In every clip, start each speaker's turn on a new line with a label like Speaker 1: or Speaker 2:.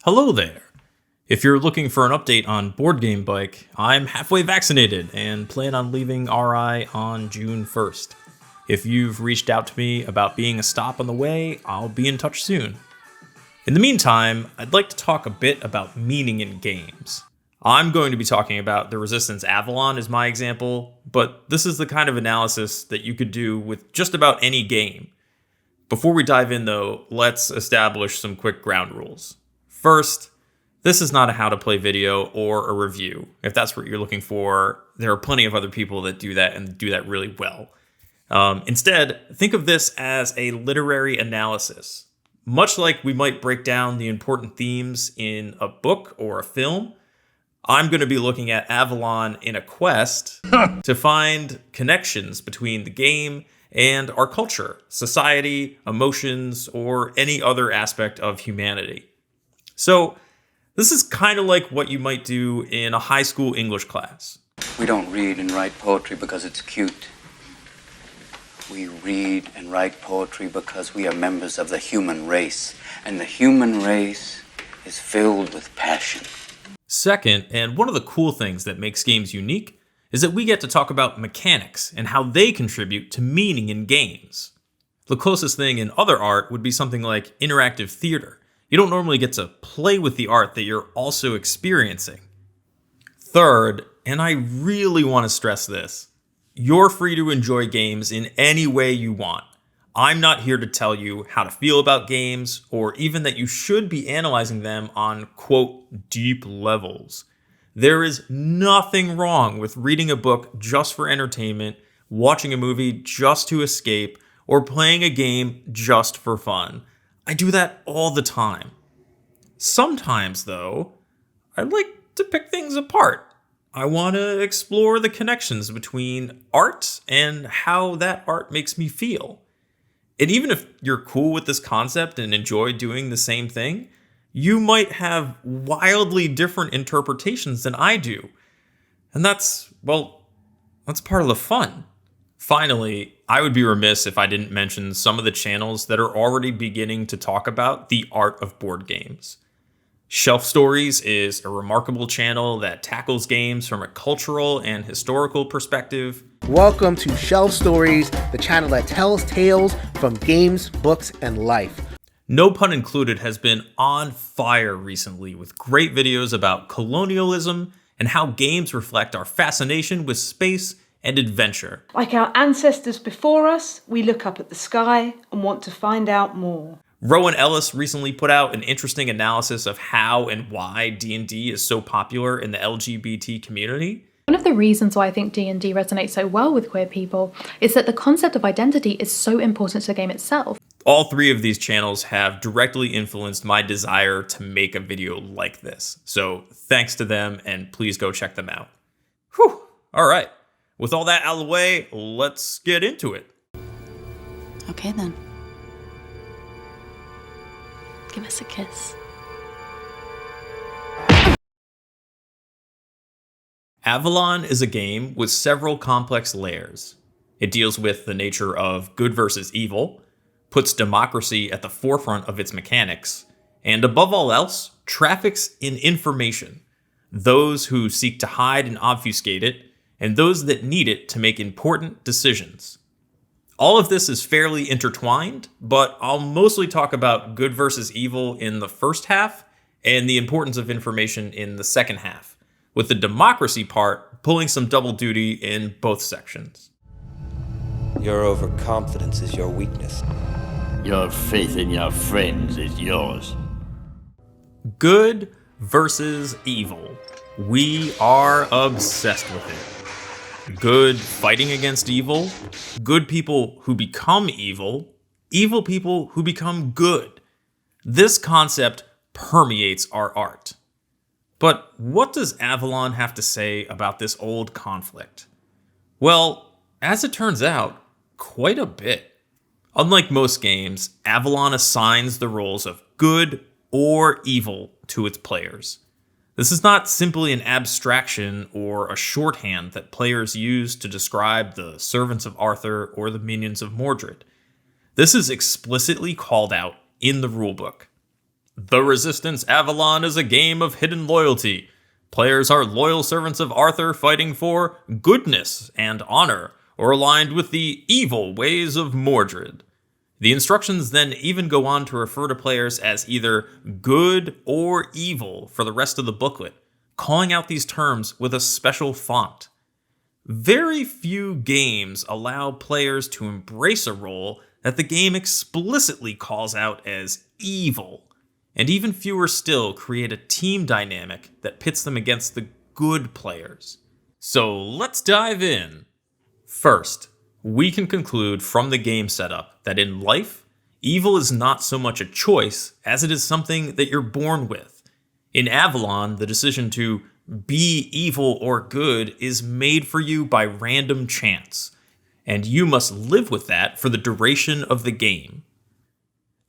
Speaker 1: Hello there! If you're looking for an update on Board Game Bike, I'm halfway vaccinated and plan on leaving RI on June 1st. If you've reached out to me about being a stop on the way, I'll be in touch soon. In the meantime, I'd like to talk a bit about meaning in games. I'm going to be talking about the Resistance Avalon as my example, but this is the kind of analysis that you could do with just about any game. Before we dive in though, let's establish some quick ground rules. First, this is not a how to play video or a review. If that's what you're looking for, there are plenty of other people that do that and do that really well. Instead, think of this as a literary analysis. Much like we might break down the important themes in a book or a film, I'm going to be looking at Avalon in a quest to find connections between the game and our culture, society, emotions, or any other aspect of humanity. So this is kind of like what you might do in a high school English class.
Speaker 2: We don't read and write poetry because it's cute. We read and write poetry because we are members of the human race, and the human race is filled with passion.
Speaker 1: Second, and one of the cool things that makes games unique, is that we get to talk about mechanics and how they contribute to meaning in games. The closest thing in other art would be something like interactive theater. You don't normally get to play with the art that you're also experiencing. Third, and I really want to stress this, you're free to enjoy games in any way you want. I'm not here to tell you how to feel about games, or even that you should be analyzing them on, quote, deep levels. There is nothing wrong with reading a book just for entertainment, watching a movie just to escape, or playing a game just for fun. I do that all the time. Sometimes, though, I like to pick things apart. I want to explore the connections between art and how that art makes me feel. And even if you're cool with this concept and enjoy doing the same thing, you might have wildly different interpretations than I do. And that's part of the fun. Finally, I would be remiss if I didn't mention some of the channels that are already beginning to talk about the art of board games. Shelf Stories is a remarkable channel that tackles games from a cultural and historical perspective.
Speaker 3: Welcome to Shelf Stories, the channel that tells tales from games, books, and life.
Speaker 1: No Pun Included has been on fire recently with great videos about colonialism and how games reflect our fascination with space and adventure.
Speaker 4: Like our ancestors before us, we look up at the sky and want to find out more.
Speaker 1: Rowan Ellis recently put out an interesting analysis of how and why D&D is so popular in the LGBT community.
Speaker 5: One of the reasons why I think D&D resonates so well with queer people is that the concept of identity is so important to the game itself.
Speaker 1: All three of these channels have directly influenced my desire to make a video like this. So thanks to them, and please go check them out. Whew, all right. With all that out of the way, let's get into it.
Speaker 6: Okay then. Give us a kiss.
Speaker 1: Avalon is a game with several complex layers. It deals with the nature of good versus evil, puts democracy at the forefront of its mechanics, and above all else, traffics in information, those who seek to hide and obfuscate it, and those that need it to make important decisions. All of this is fairly intertwined, but I'll mostly talk about good versus evil in the first half and the importance of information in the second half, with the democracy part pulling some double duty in both sections.
Speaker 7: Your overconfidence is your weakness.
Speaker 8: Your faith in your friends is yours.
Speaker 1: Good versus evil. We are obsessed with it. Good fighting against evil, good people who become evil people who become good. This concept permeates our art. But what does Avalon have to say about this old conflict? Well, as it turns out, quite a bit. Unlike most games, Avalon assigns the roles of good or evil to its players. This is not simply an abstraction or a shorthand that players use to describe the servants of Arthur or the minions of Mordred. This is explicitly called out in the rulebook. The Resistance Avalon is a game of hidden loyalty. Players are loyal servants of Arthur fighting for goodness and honor, or aligned with the evil ways of Mordred. The instructions then even go on to refer to players as either good or evil for the rest of the booklet, calling out these terms with a special font. Very few games allow players to embrace a role that the game explicitly calls out as evil, and even fewer still create a team dynamic that pits them against the good players. So let's dive in. First, we can conclude from the game setup that in life, evil is not so much a choice as it is something that you're born with. In Avalon, the decision to be evil or good is made for you by random chance, and you must live with that for the duration of the game.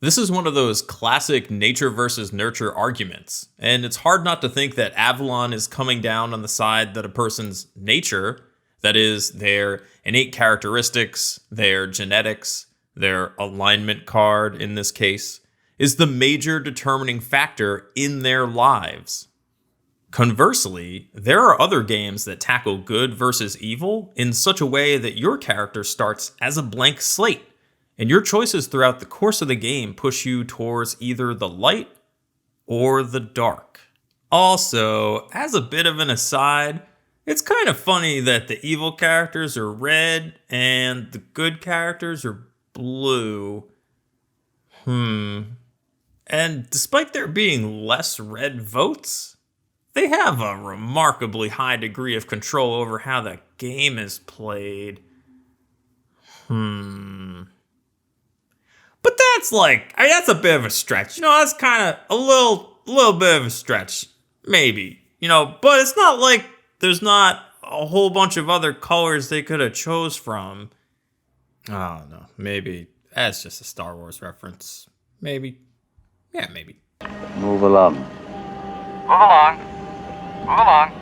Speaker 1: This is one of those classic nature versus nurture arguments, and it's hard not to think that Avalon is coming down on the side that a person's nature, that is, their innate characteristics, their genetics, their alignment card in this case, is the major determining factor in their lives. Conversely, there are other games that tackle good versus evil in such a way that your character starts as a blank slate, and your choices throughout the course of the game push you towards either the light or the dark. Also, as a bit of an aside, it's kind of funny that the evil characters are red and the good characters are blue. And despite there being less red votes, they have a remarkably high degree of control over how the game is played. But that's that's a bit of a stretch. That's kind of a little bit of a stretch. Maybe. But it's not like there's not a whole bunch of other colors they could have chose from. I don't know. Maybe that's just a Star Wars reference. Maybe. Yeah, maybe.
Speaker 2: Move along.
Speaker 9: Move along. Move along.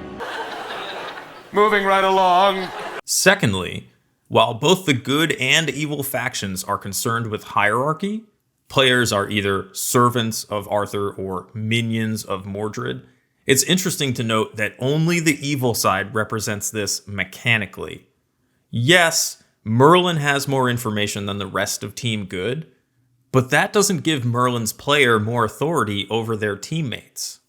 Speaker 10: Moving right along.
Speaker 1: Secondly, while both the good and evil factions are concerned with hierarchy, players are either servants of Arthur or minions of Mordred, it's interesting to note that only the evil side represents this mechanically. Yes, Merlin has more information than the rest of Team Good, but that doesn't give Merlin's player more authority over their teammates.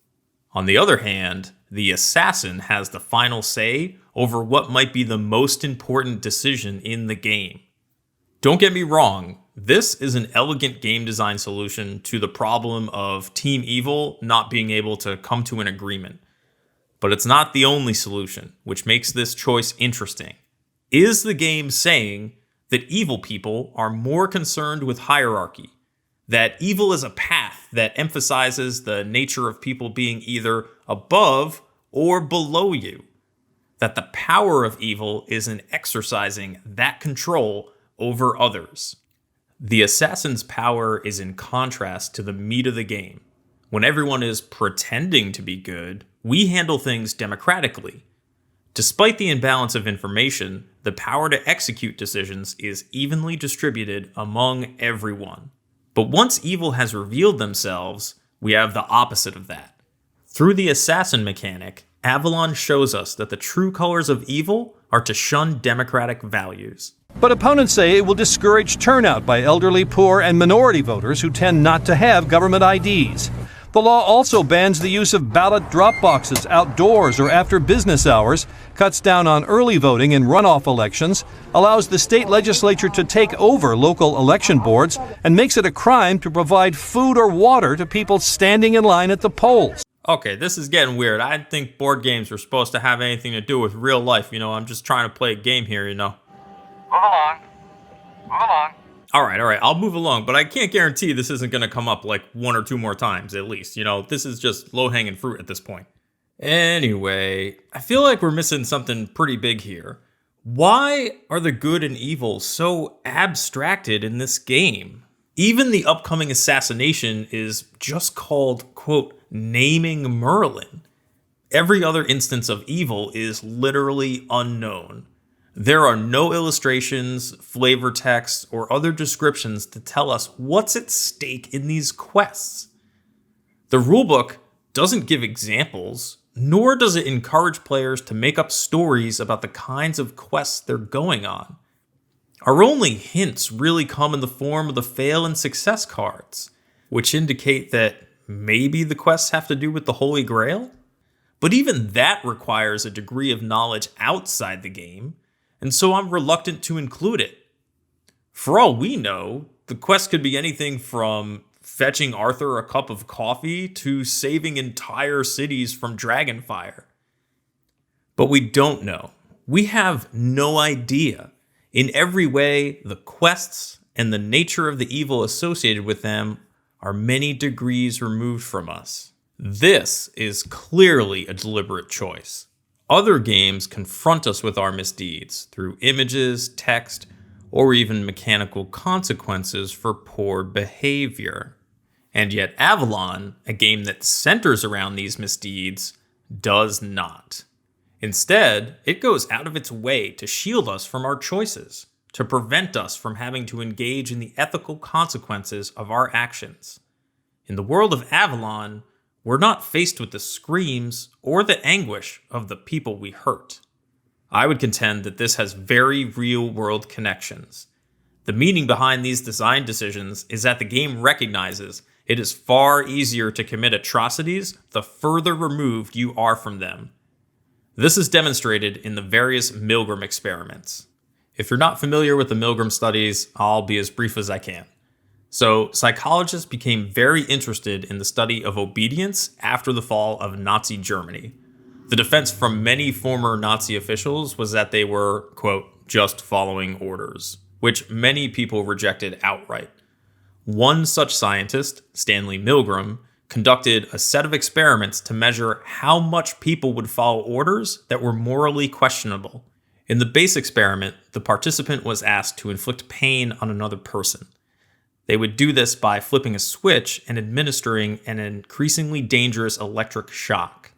Speaker 1: On the other hand, the assassin has the final say over what might be the most important decision in the game. Don't get me wrong, this is an elegant game design solution to the problem of Team Evil not being able to come to an agreement. But it's not the only solution, which makes this choice interesting. Is the game saying that evil people are more concerned with hierarchy? That evil is a path that emphasizes the nature of people being either above or below you? That the power of evil is in exercising that control over others? The assassin's power is in contrast to the meat of the game. When everyone is pretending to be good, we handle things democratically. Despite the imbalance of information, the power to execute decisions is evenly distributed among everyone. But once evil has revealed themselves, we have the opposite of that. Through the assassin mechanic, Avalon shows us that the true colors of evil are to shun democratic values.
Speaker 11: But opponents say it will discourage turnout by elderly, poor, and minority voters who tend not to have government IDs. The law also bans the use of ballot drop boxes outdoors or after business hours, cuts down on early voting in runoff elections, allows the state legislature to take over local election boards, and makes it a crime to provide food or water to people standing in line at the polls.
Speaker 1: Okay, this is getting weird. I didn't think board games were supposed to have anything to do with real life. I'm just trying to play a game here,
Speaker 9: Move along. Move along.
Speaker 1: All right, I'll move along, but I can't guarantee this isn't going to come up like one or two more times at least. This is just low-hanging fruit at this point. Anyway, I feel like we're missing something pretty big here. Why are the good and evil so abstracted in this game? Even the upcoming assassination is just called, quote, naming Merlin. Every other instance of evil is literally unknown. There are no illustrations, flavor text, or other descriptions to tell us what's at stake in these quests. The rulebook doesn't give examples, nor does it encourage players to make up stories about the kinds of quests they're going on. Our only hints really come in the form of the fail and success cards, which indicate that maybe the quests have to do with the Holy Grail? But even that requires a degree of knowledge outside the game, and so I'm reluctant to include it. For all we know, the quest could be anything from fetching Arthur a cup of coffee to saving entire cities from dragonfire. But we don't know. We have no idea. In every way, the quests and the nature of the evil associated with them are many degrees removed from us. This is clearly a deliberate choice. Other games confront us with our misdeeds through images, text, or even mechanical consequences for poor behavior. And yet Avalon, a game that centers around these misdeeds, does not. Instead, it goes out of its way to shield us from our choices, to prevent us from having to engage in the ethical consequences of our actions. In the world of Avalon, we're not faced with the screams or the anguish of the people we hurt. I would contend that this has very real-world connections. The meaning behind these design decisions is that the game recognizes it is far easier to commit atrocities the further removed you are from them. This is demonstrated in the various Milgram experiments. If you're not familiar with the Milgram studies, I'll be as brief as I can. So, psychologists became very interested in the study of obedience after the fall of Nazi Germany. The defense from many former Nazi officials was that they were, quote, just following orders, which many people rejected outright. One such scientist, Stanley Milgram, conducted a set of experiments to measure how much people would follow orders that were morally questionable. In the base experiment, the participant was asked to inflict pain on another person. They would do this by flipping a switch and administering an increasingly dangerous electric shock.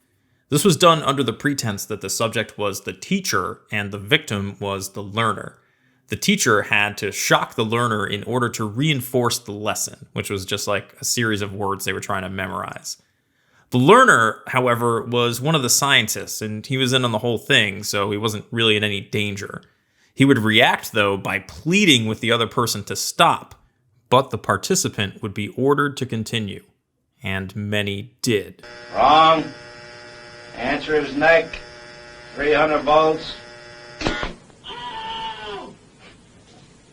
Speaker 1: This was done under the pretense that the subject was the teacher and the victim was the learner. The teacher had to shock the learner in order to reinforce the lesson, which was just like a series of words they were trying to memorize. The learner, however, was one of the scientists, and he was in on the whole thing, so he wasn't really in any danger. He would react, though, by pleading with the other person to stop, but the participant would be ordered to continue, and many did.
Speaker 12: Wrong. Answer is neck. 300 volts.
Speaker 13: Oh!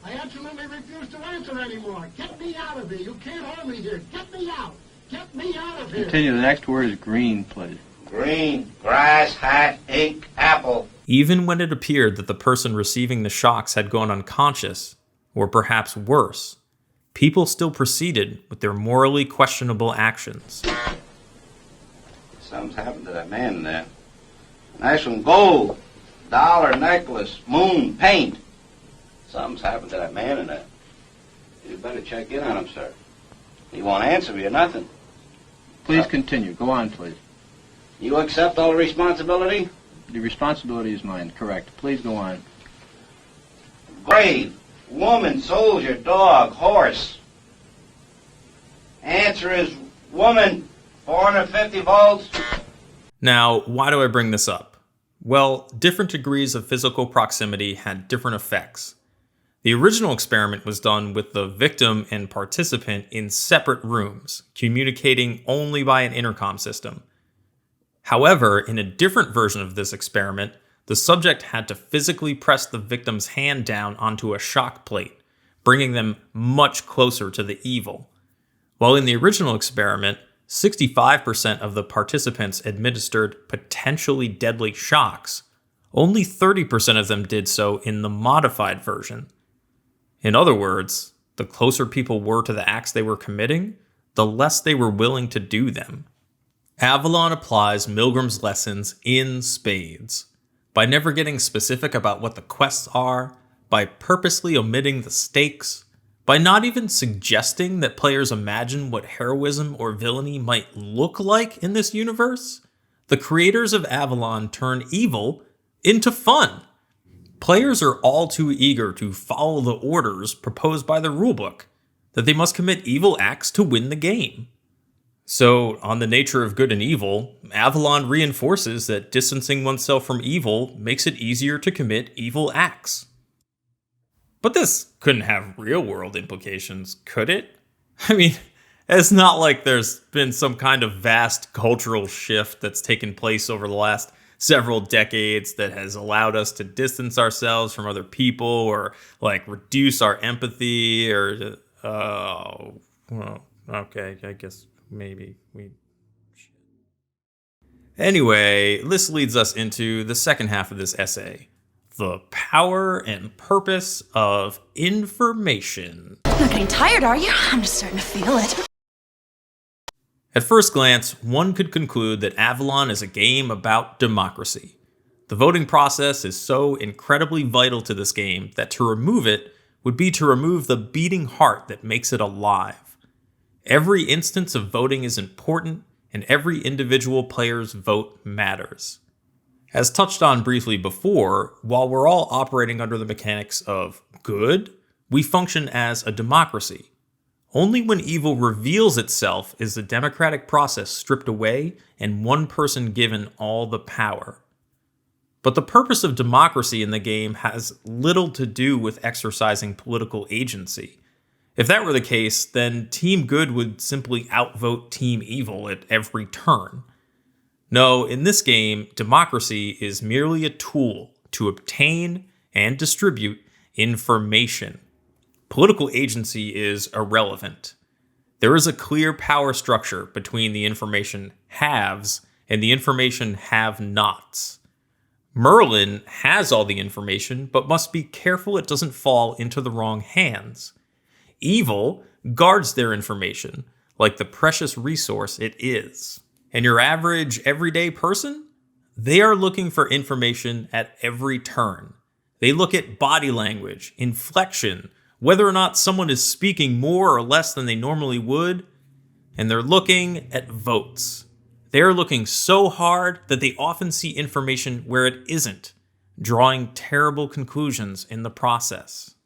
Speaker 13: I absolutely refuse to answer anymore. Get me out of here. You can't hold me here. Get me out. Get me out of here.
Speaker 14: Continue. The next word is green, please.
Speaker 12: Green. Grass, hat, ink, apple.
Speaker 1: Even when it appeared that the person receiving the shocks had gone unconscious, or perhaps worse, people still proceeded with their morally questionable actions.
Speaker 12: Something's happened to that man in there. Nice one, gold, dollar necklace, moon, paint. Something's happened to that man in there. You better check in on him, sir. He won't answer you, nothing.
Speaker 14: Please continue. Go on, please.
Speaker 12: You accept all the responsibility?
Speaker 14: The responsibility is mine, correct. Please go on.
Speaker 12: Grave, woman, soldier, dog, horse. Answer is woman, 450 volts.
Speaker 1: Now, why do I bring this up? Well, different degrees of physical proximity had different effects. The original experiment was done with the victim and participant in separate rooms, communicating only by an intercom system. However, in a different version of this experiment, the subject had to physically press the victim's hand down onto a shock plate, bringing them much closer to the evil. While in the original experiment, 65% of the participants administered potentially deadly shocks, only 30% of them did so in the modified version. In other words, the closer people were to the acts they were committing, the less they were willing to do them. Avalon applies Milgram's lessons in spades. By never getting specific about what the quests are, by purposely omitting the stakes, by not even suggesting that players imagine what heroism or villainy might look like in this universe, the creators of Avalon turn evil into fun. Players are all too eager to follow the orders proposed by the rulebook, that they must commit evil acts to win the game. So, on the nature of good and evil, Avalon reinforces that distancing oneself from evil makes it easier to commit evil acts. But this couldn't have real-world implications, could it? I mean, it's not like there's been some kind of vast cultural shift that's taken place over the last several decades that has allowed us to distance ourselves from other people or, like, reduce our empathy or, well, okay, I guess maybe we should. Anyway, this leads us into the second half of this essay. The power and purpose of information.
Speaker 6: You're not getting tired, are you? I'm just starting to feel it.
Speaker 1: At first glance, one could conclude that Avalon is a game about democracy. The voting process is so incredibly vital to this game that to remove it would be to remove the beating heart that makes it alive. Every instance of voting is important, and every individual player's vote matters. As touched on briefly before, while we're all operating under the mechanics of good, we function as a democracy. Only when evil reveals itself is the democratic process stripped away and one person given all the power. But the purpose of democracy in the game has little to do with exercising political agency. If that were the case, then Team Good would simply outvote Team Evil at every turn. No, in this game, democracy is merely a tool to obtain and distribute information. Political agency is irrelevant. There is a clear power structure between the information haves and the information have-nots. Merlin has all the information, but must be careful it doesn't fall into the wrong hands. Evil guards their information like the precious resource it is. And your average everyday person? They are looking for information at every turn. They look at body language, inflection, whether or not someone is speaking more or less than they normally would, and they're looking at votes. They are looking so hard that they often see information where it isn't, drawing terrible conclusions in the process.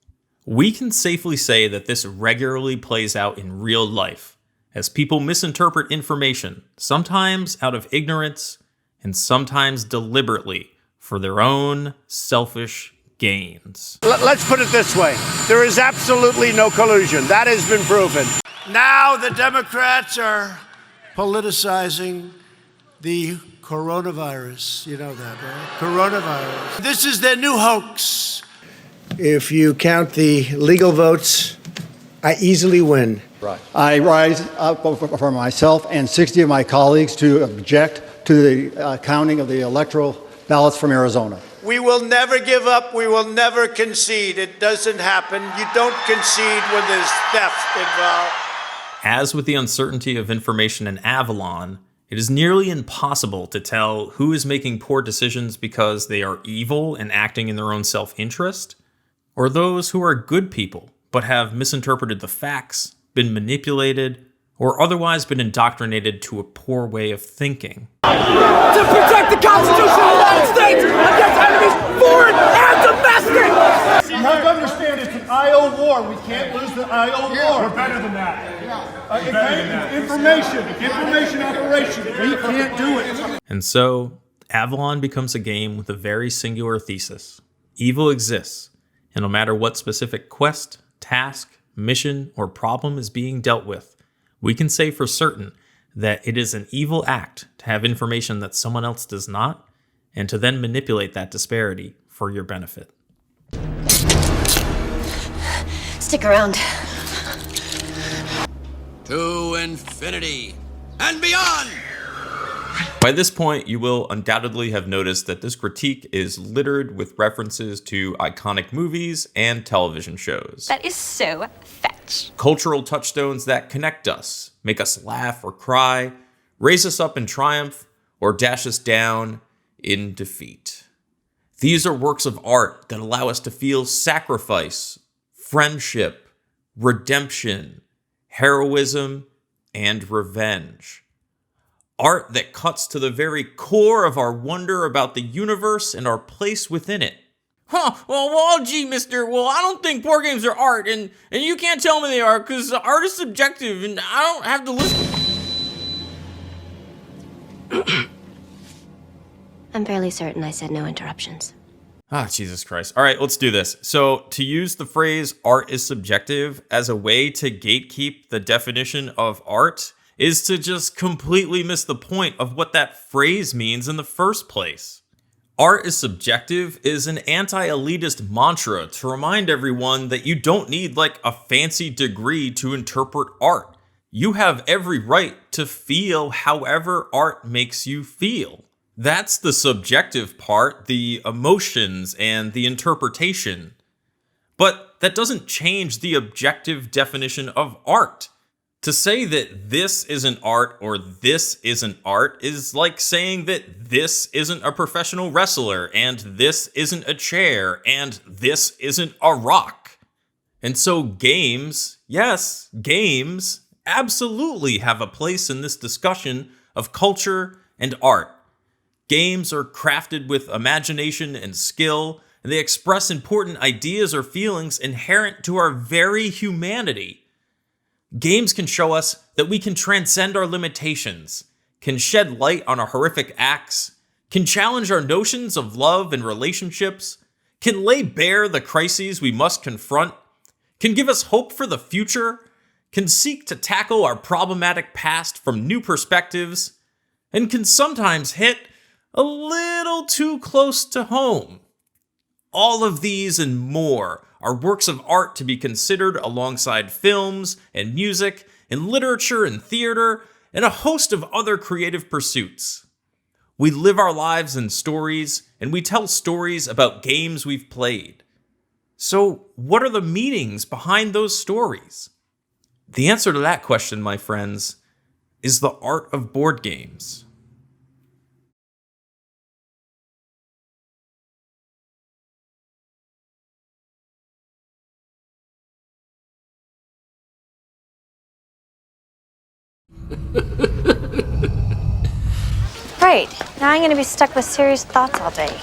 Speaker 1: We can safely say that this regularly plays out in real life, as people misinterpret information, sometimes out of ignorance, and sometimes deliberately for their own selfish gains.
Speaker 15: Let's put it this way. There is absolutely no collusion. That has been proven. Now the Democrats are politicizing the coronavirus. You know that, right? Coronavirus. This is their new hoax. If you count the legal votes, I easily win.
Speaker 16: Right. I rise up for myself and 60 of my colleagues to object to the counting of the electoral ballots from Arizona.
Speaker 15: We will never give up. We will never concede. It doesn't happen. You don't concede when there's theft involved.
Speaker 1: As with the uncertainty of information in Avalon, it is nearly impossible to tell who is making poor decisions because they are evil and acting in their own self-interest, or those who are good people but have misinterpreted the facts, been manipulated, or otherwise been indoctrinated to a poor way of thinking.
Speaker 17: To protect the Constitution of the United States against enemies, foreign and domestic!
Speaker 18: You have to understand it's an IO war. We can't lose the IO war.
Speaker 10: We're better than that.
Speaker 18: Information operation. We can't do it.
Speaker 1: And so, Avalon becomes a game with a very singular thesis. Evil exists, and no matter what specific quest, task, mission, or problem is being dealt with, we can say for certain that it is an evil act to have information that someone else does not, and to then manipulate that disparity for your benefit.
Speaker 6: Stick around.
Speaker 19: To infinity and beyond!
Speaker 1: By this point, you will undoubtedly have noticed that this critique is littered with references to iconic movies and television shows.
Speaker 6: That is so fetch.
Speaker 1: Cultural touchstones that connect us, make us laugh or cry, raise us up in triumph, or dash us down in defeat. These are works of art that allow us to feel sacrifice, friendship, redemption, heroism, and revenge. Art that cuts to the very core of our wonder about the universe and our place within it.
Speaker 20: Well, gee, mister, I don't think board games are art, and you can't tell me they are, because art is subjective, and I don't have to listen.
Speaker 21: I'm fairly certain I said no interruptions.
Speaker 1: Jesus Christ. All right, let's do this. So, to use the phrase art is subjective as a way to gatekeep the definition of art is to just completely miss the point of what that phrase means in the first place. Art is subjective is an anti-elitist mantra to remind everyone that you don't need like a fancy degree to interpret art. You have every right to feel however art makes you feel. That's the subjective part, the emotions and the interpretation. But that doesn't change the objective definition of art. To say that this isn't art or this isn't art is like saying that this isn't a professional wrestler and this isn't a chair and this isn't a rock. And so games, yes, games absolutely have a place in this discussion of culture and art. Games are crafted with imagination and skill, and they express important ideas or feelings inherent to our very humanity. Games can show us that we can transcend our limitations, can shed light on our horrific acts, can challenge our notions of love and relationships, can lay bare the crises we must confront, can give us hope for the future, can seek to tackle our problematic past from new perspectives, and can sometimes hit a little too close to home. All of these and more are works of art to be considered alongside films and music and literature and theater and a host of other creative pursuits. We live our lives in stories, and we tell stories about games we've played. So, what are the meanings behind those stories? The answer to that question, my friends, is the art of board games.
Speaker 21: Right. Now I'm going to be stuck with serious thoughts all day.